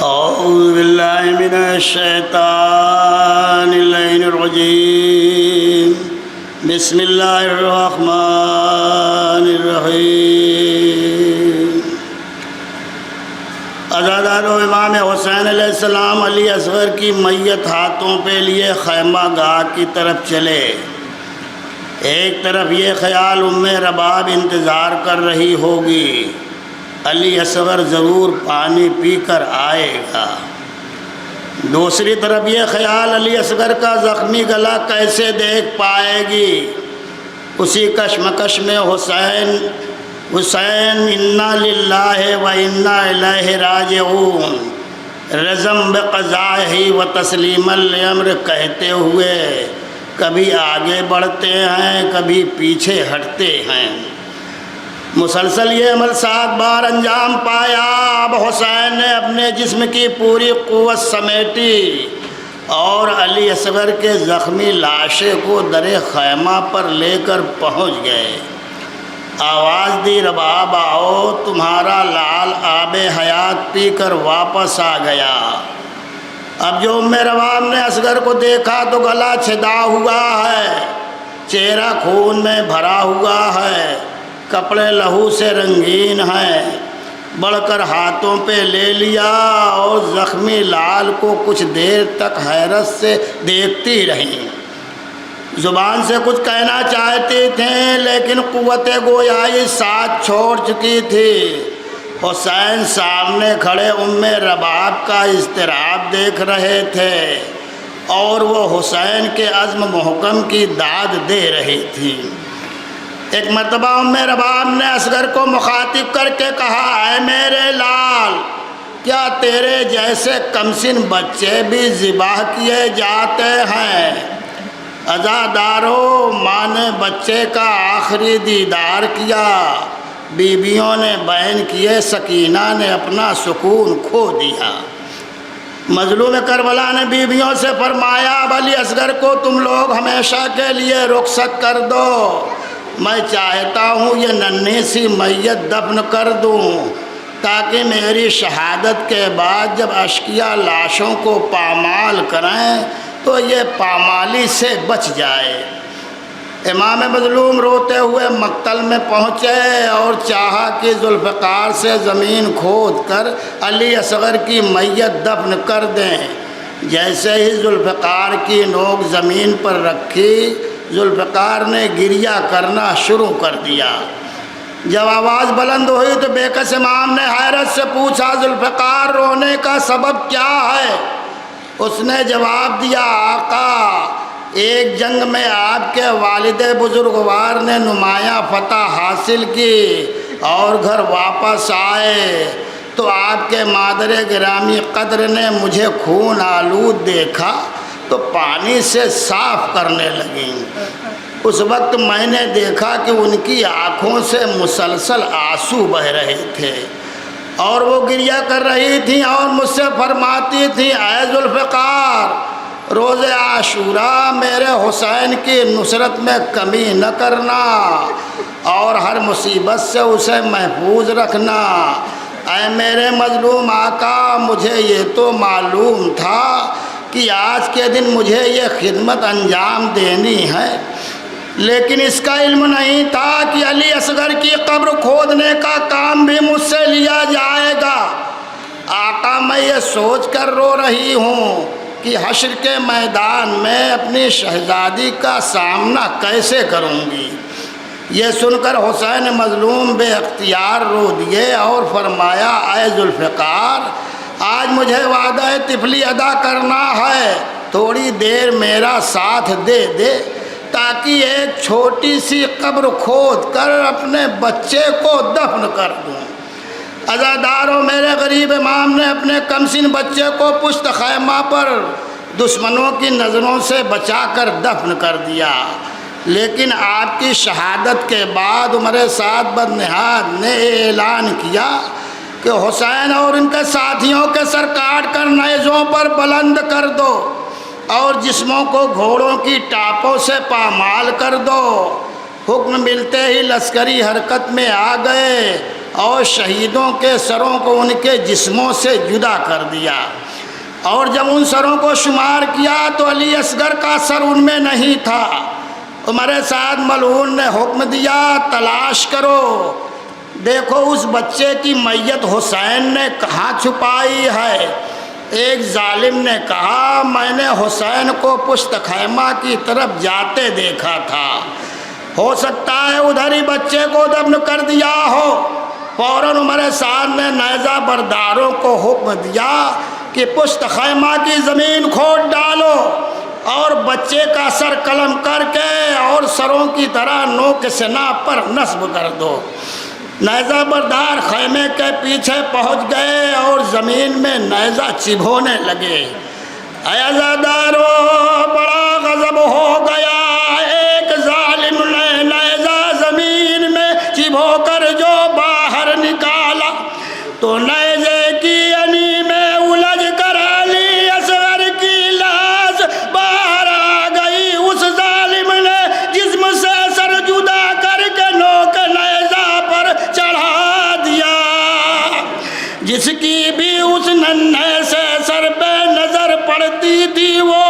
اعوذ باللہ من الشیطان اللعین الرجیم بسم اللہ الرحمن الرحیم۔ عزادارو، امام حسین علیہ السلام علی اصغر کی میت ہاتھوں پہ لیے خیمہ گاہ کی طرف چلے۔ ایک طرف یہ خیال ام رباب انتظار کر رہی ہوگی، علی اصغر ضرور پانی پی کر آئے گا۔ دوسری طرف یہ خیال علی اصغر کا زخمی گلا کیسے دیکھ پائے گی۔ اسی کشمکش میں حسین انا للہ و انا الیہ راجعون رزم بقضائہ و تسلیم الامر کہتے ہوئے کبھی آگے بڑھتے ہیں کبھی پیچھے ہٹتے ہیں۔ مسلسل یہ عمل 7 بار انجام پایا۔ اب حسین نے اپنے جسم کی پوری قوت سمیٹی اور علی اصغر کے زخمی لاشے کو در خیمہ پر لے کر پہنچ گئے۔ آواز دی، رباب آؤ، تمہارا لال آب حیات پی کر واپس آ گیا۔ اب جو ام رباب نے اصغر کو دیکھا تو گلا چھدا ہوا ہے، چہرہ خون میں بھرا ہوا ہے، کپڑے لہو سے رنگین ہیں۔ بڑھ کر ہاتھوں پہ لے لیا اور زخمی لال کو کچھ دیر تک حیرت سے دیکھتی رہیں۔ زبان سے کچھ کہنا چاہتی تھیں لیکن قوت گویائی ساتھ چھوڑ چکی تھی۔ حسین سامنے کھڑے ام رباب کا اضطراب دیکھ رہے تھے اور وہ حسین کے عزم محکم کی داد دے رہی تھی۔ ایک مرتبہ ام رباب نے اصغر کو مخاطب کر کے کہا، اے میرے لال، کیا تیرے جیسے کمسن بچے بھی ذبح کیے جاتے ہیں؟ عزادارو، ماں نے بچے کا آخری دیدار کیا، بیویوں نے بیان کیے، سکینہ نے اپنا سکون کھو دیا۔ مظلوم کربلا نے بیویوں سے فرمایا، اب علی اصغر کو تم لوگ ہمیشہ کے لیے رخصت کر دو۔ میں چاہتا ہوں یہ ننھی سی میت دفن کر دوں تاکہ میری شہادت کے بعد جب اشقیاء لاشوں کو پامال کریں تو یہ پامالی سے بچ جائے۔ امام مظلوم روتے ہوئے مقتل میں پہنچے اور چاہا کہ ذوالفقار سے زمین کھود کر علی اصغر کی میت دفن کر دیں۔ جیسے ہی ذوالفقار کی نوک زمین پر رکھی، ذوالفقار نے گریہ کرنا شروع کر دیا۔ جب آواز بلند ہوئی تو بےکس امام نے حیرت سے پوچھا، ذوالفقار، رونے کا سبب کیا ہے؟ اس نے جواب دیا، آقا، ایک جنگ میں آپ کے والد بزرگوار نے نمایاں فتح حاصل کی اور گھر واپس آئے تو آپ کے مادر گرامی قدر نے مجھے خون آلود دیکھا تو پانی سے صاف کرنے لگیں۔ اس وقت میں نے دیکھا کہ ان کی آنکھوں سے مسلسل آنسو بہ رہے تھے اور وہ گریہ کر رہی تھیں اور مجھ سے فرماتی تھیں، اے ذوالفقار، روز عاشوراء میرے حسین کی نصرت میں کمی نہ کرنا اور ہر مصیبت سے اسے محفوظ رکھنا۔ اے میرے مظلوم آقا، مجھے یہ تو معلوم تھا کہ آج کے دن مجھے یہ خدمت انجام دینی ہے، لیکن اس کا علم نہیں تھا کہ علی اصغر کی قبر کھودنے کا کام بھی مجھ سے لیا جائے گا۔ آقا، میں یہ سوچ کر رو رہی ہوں کہ حشر کے میدان میں اپنی شہزادی کا سامنا کیسے کروں گی۔ یہ سن کر حسین مظلوم بے اختیار رو دیے اور فرمایا، اے ذوالفقار، آج مجھے وعدہ طفلی ادا کرنا ہے، تھوڑی دیر میرا ساتھ دے دے تاکہ ایک چھوٹی سی قبر کھود کر اپنے بچے کو دفن کر دوں۔ عزاداروں، میرے غریب امام نے اپنے کمسن بچے کو پشت خیمہ پر دشمنوں کی نظروں سے بچا کر دفن کر دیا، لیکن آپ کی شہادت کے بعد عمر سعد بدنہاد نے اعلان کیا کہ حسین اور ان کے ساتھیوں کے سر کاٹ کر نیزوں پر بلند کر دو اور جسموں کو گھوڑوں کی ٹاپوں سے پامال کر دو۔ حکم ملتے ہی لشکری حرکت میں آ گئے اور شہیدوں کے سروں کو ان کے جسموں سے جدا کر دیا، اور جب ان سروں کو شمار کیا تو علی اصغر کا سر ان میں نہیں تھا۔ عمر سعد ملعون نے حکم دیا تلاش کرو، دیکھو اس بچے کی میت حسین نے کہاں چھپائی ہے۔ ایک ظالم نے کہا میں نے حسین کو پشت خیمہ کی طرف جاتے دیکھا تھا، ہو سکتا ہے ادھر ہی بچے کو دفن کر دیا ہو۔ فوراً عمر سعد نے نیزہ برداروں کو حکم دیا کہ پشت خیمہ کی زمین کھود ڈالو اور بچے کا سر قلم کر کے اور سروں کی طرح نوک سنا پر نصب کر دو۔ نیزہ بردار خیمے کے پیچھے پہنچ گئے اور زمین میں نیزہ چبھونے لگے۔ اے عزادارو، بڑا غضب ہو گیا، ایک ظالم نے نیزہ زمین میں چبھو کر جو باہر نکالا تو نیزے کی انی میں الجھ کر علی اصغر کی لاش باہر آ گئی۔ اس ظالم نے جسم سے سر جدا کر کے نوک نیزہ پر چڑھا دیا، جس کی بھی اس ننھے سے سر پہ نظر پڑتی تھی وہ